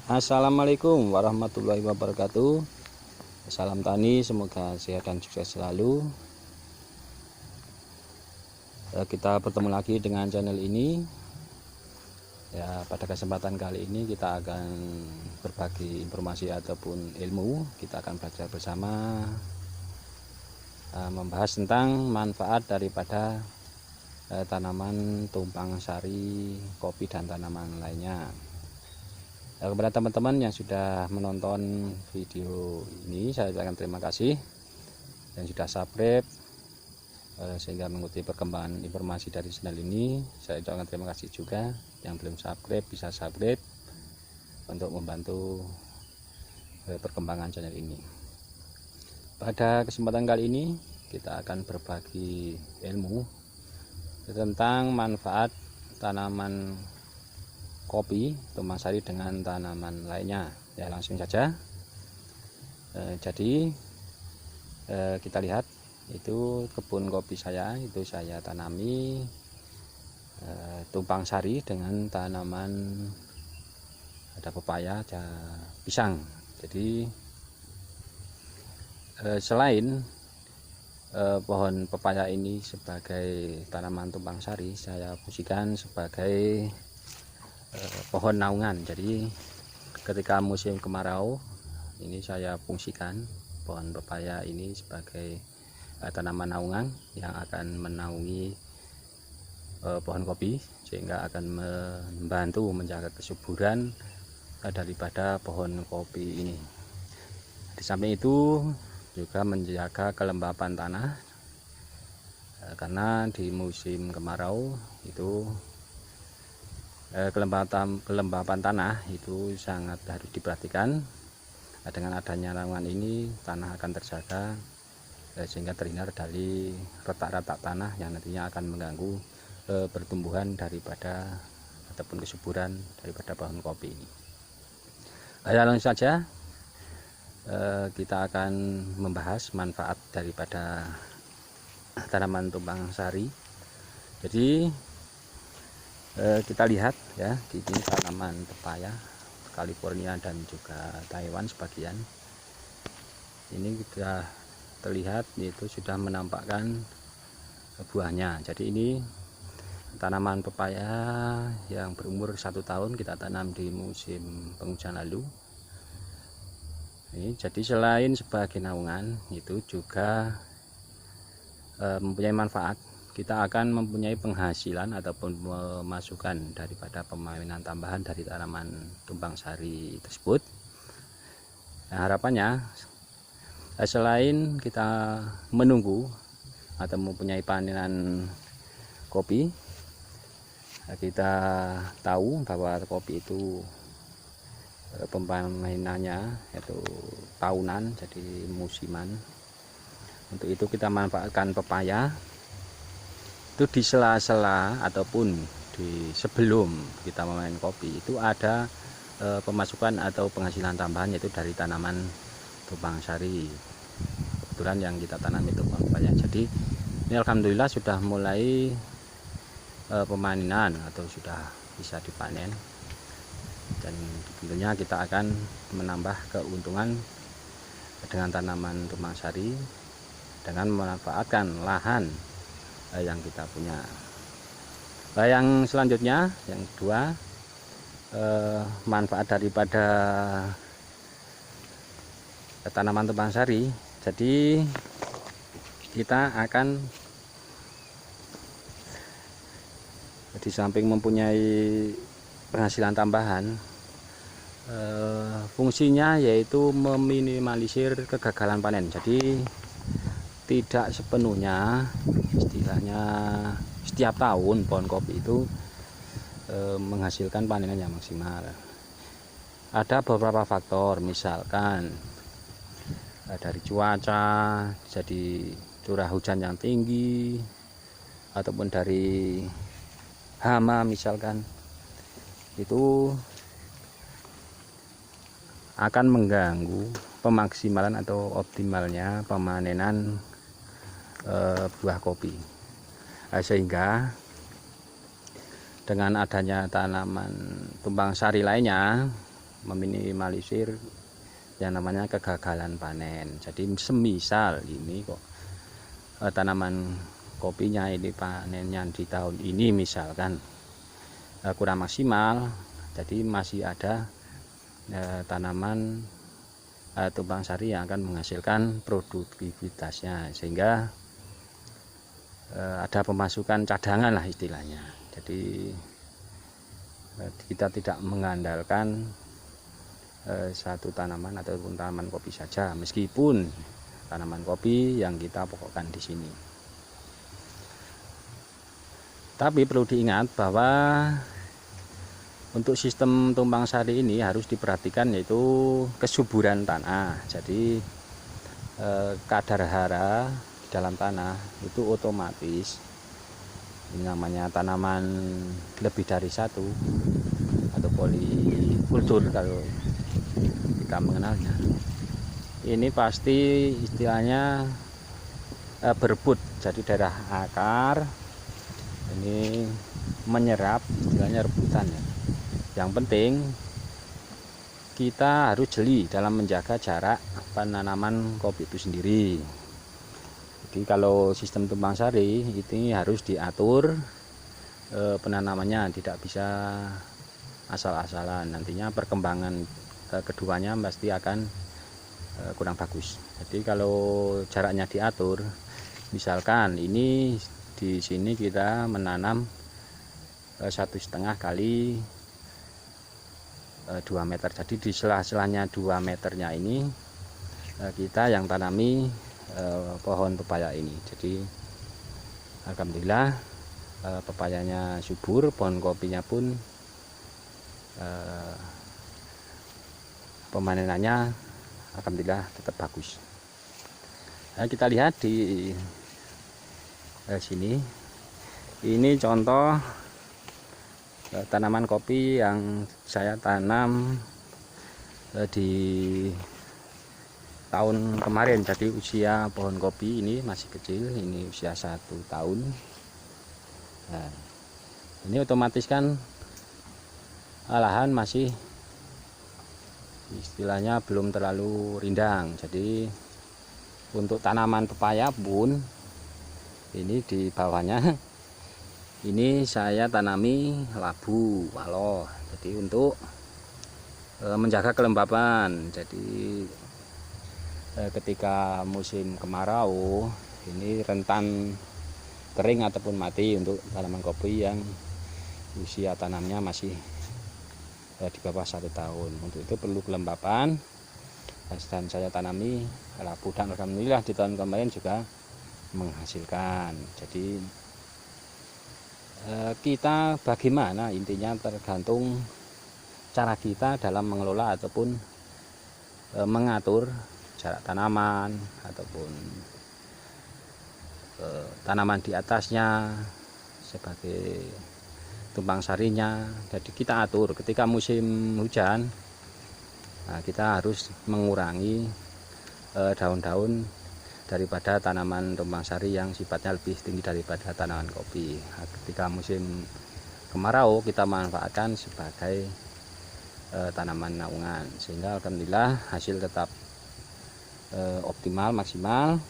Assalamualaikum warahmatullahi wabarakatuh. Salam tani, semoga sehat dan sukses selalu. Kita bertemu lagi dengan channel ini. Ya, pada kesempatan kali ini kita akan berbagi informasi ataupun ilmu. Kita akan belajar bersama membahas tentang manfaat daripada tanaman tumpang sari, kopi dan tanaman lainnya. Kepada teman-teman yang sudah menonton video ini, saya ucapkan terima kasih, dan sudah subscribe sehingga mengikuti perkembangan informasi dari channel ini. Saya ucapkan terima kasih juga. Yang belum subscribe bisa subscribe untuk membantu perkembangan channel ini. Pada kesempatan kali ini kita akan berbagi ilmu tentang manfaat tanaman kopi tumpang sari dengan tanaman lainnya. Ya, langsung saja. Jadi kita lihat, itu kebun kopi saya, itu saya tanami tumpang sari dengan tanaman, ada pepaya, ada pisang. Jadi selain pohon pepaya ini sebagai tanaman tumpang sari, saya fungsikan sebagai pohon naungan. Jadi ketika musim kemarau ini saya fungsikan pohon pepaya ini sebagai tanaman naungan yang akan menaungi pohon kopi, sehingga akan membantu menjaga kesuburan daripada pohon kopi ini. Di samping itu juga menjaga kelembapan tanah, karena di musim kemarau itu kelembapan tanah itu sangat harus diperhatikan. Dengan adanya naungan ini, tanah akan terjaga sehingga terhindar dari retak-retak tanah yang nantinya akan mengganggu pertumbuhan daripada ataupun kesuburan daripada pohon kopi ini. Langsung saja kita akan membahas manfaat daripada tanaman tumpang sari. Jadi kita lihat ya, ini tanaman pepaya California dan juga Taiwan sebagian. Ini sudah terlihat itu sudah menampakkan buahnya. Jadi ini tanaman pepaya yang berumur 1 tahun, kita tanam di musim penghujan lalu. Ini jadi selain sebagai naungan, itu juga mempunyai manfaat. Kita akan mempunyai penghasilan ataupun pemasukan daripada pemainan tambahan dari tanaman tumpang sari tersebut. Nah, harapannya selain kita menunggu atau mempunyai panenan kopi, kita tahu bahwa kopi itu pemainannya itu tahunan, jadi musiman. Untuk itu kita manfaatkan pepaya itu di sela-sela ataupun di sebelum kita memanen kopi, itu ada pemasukan atau penghasilan tambahan, yaitu dari tanaman tumpang sari. Kebetulan yang kita tanam itu pepaya. Jadi ini alhamdulillah sudah mulai pemanenan atau sudah bisa dipanen, dan tentunya kita akan menambah keuntungan dengan tanaman tumpang sari dengan memanfaatkan lahan yang kita punya. Yang selanjutnya, yang kedua, manfaat daripada tanaman tumpang sari. Jadi kita akan di samping mempunyai penghasilan tambahan, fungsinya yaitu meminimalisir kegagalan panen. Jadi tidak sepenuhnya, istilahnya setiap tahun pohon kopi itu menghasilkan panenan yang maksimal. Ada beberapa faktor, misalkan dari cuaca, jadi curah hujan yang tinggi, ataupun dari hama misalkan, itu akan mengganggu pemaksimalan atau optimalnya pemanenan buah kopi. Sehingga dengan adanya tanaman tumpang sari lainnya, meminimalisir yang namanya kegagalan panen. Jadi semisal ini kok tanaman kopinya ini panennya di tahun ini misalkan kurang maksimal, jadi masih ada tanaman tumpang sari yang akan menghasilkan produktivitasnya, sehingga ada pemasukan cadangan lah istilahnya. Jadi kita tidak mengandalkan satu tanaman ataupun tanaman kopi saja, meskipun tanaman kopi yang kita pokokkan di sini. Tapi perlu diingat bahwa untuk sistem tumpang sari ini harus diperhatikan, yaitu kesuburan tanah. Jadi kadar hara di dalam tanah itu otomatis, ini namanya tanaman lebih dari satu atau polikultur kalau kita mengenalnya, ini pasti istilahnya berebut. Jadi daerah akar ini menyerap, istilahnya rebutan ya. Yang penting kita harus jeli dalam menjaga jarak penanaman kopi itu sendiri. Jadi kalau sistem tumpang sari ini harus diatur penanamannya, tidak bisa asal-asalan. Nantinya perkembangan keduanya pasti akan kurang bagus. Jadi kalau jaraknya diatur, misalkan ini di sini kita menanam 1,5 kali 2 meter. Jadi di sela-selanya 2 meternya ini kita yang tanami pohon pepaya ini. Jadi alhamdulillah pepayanya subur, pohon kopinya pun pemanenannya alhamdulillah tetap bagus. Nah, kita lihat di sini, ini contoh tanaman kopi yang saya tanam di tahun kemarin. Jadi usia pohon kopi ini masih kecil, ini usia 1 tahun. Nah, ini otomatis kan lahan masih istilahnya belum terlalu rindang. Jadi untuk tanaman pepaya pun ini di bawahnya ini saya tanami labu waloh. Jadi untuk menjaga kelembapan. Jadi ketika musim kemarau ini rentan kering ataupun mati untuk tanaman kopi yang usia tanamnya masih di bawah 1 tahun. Untuk itu perlu kelembapan, dan saya tanami labu, dan alhamdulillah di tahun kemarin juga menghasilkan. Jadi kita bagaimana, intinya tergantung cara kita dalam mengelola ataupun mengatur jarak tanaman ataupun tanaman di atasnya sebagai tumpang sarinya. Jadi kita atur ketika musim hujan, nah, kita harus mengurangi daun-daun daripada tanaman tumpang sari yang sifatnya lebih tinggi daripada tanaman kopi. Nah, ketika musim kemarau kita manfaatkan sebagai tanaman naungan, sehingga alhamdulillah hasil tetap optimal, maksimal,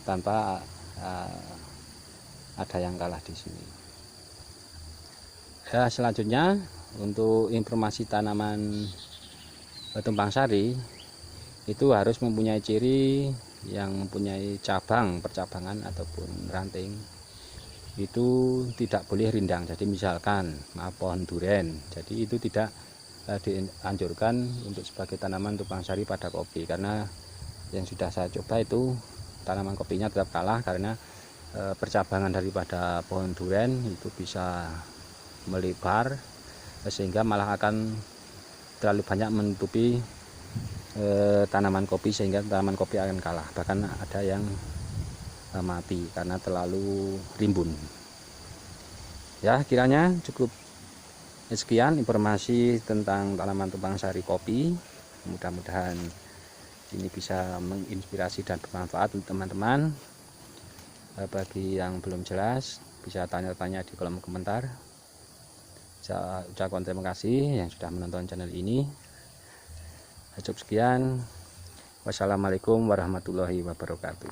tanpa ada yang kalah di sini. Ya, selanjutnya untuk informasi tanaman tumpang sari itu harus mempunyai ciri yang mempunyai cabang, percabangan ataupun ranting. Itu tidak boleh rindang. Jadi misalkan pohon duren, jadi itu tidak dianjurkan untuk sebagai tanaman tumpang sari pada kopi, karena yang sudah saya coba itu tanaman kopinya tetap kalah, karena percabangan daripada pohon duren itu bisa melebar sehingga malah akan terlalu banyak menutupi tanaman kopi, sehingga tanaman kopi akan kalah, bahkan ada yang mati karena terlalu rimbun. Ya, kiranya cukup sekian informasi tentang tanaman tumpang sari kopi. Mudah-mudahan ini bisa menginspirasi dan bermanfaat untuk teman-teman. Bagi yang belum jelas bisa tanya-tanya di kolom komentar. Saya ucapkan terima kasih yang sudah menonton channel ini. Cukup sekian. Wassalamualaikum warahmatullahi wabarakatuh.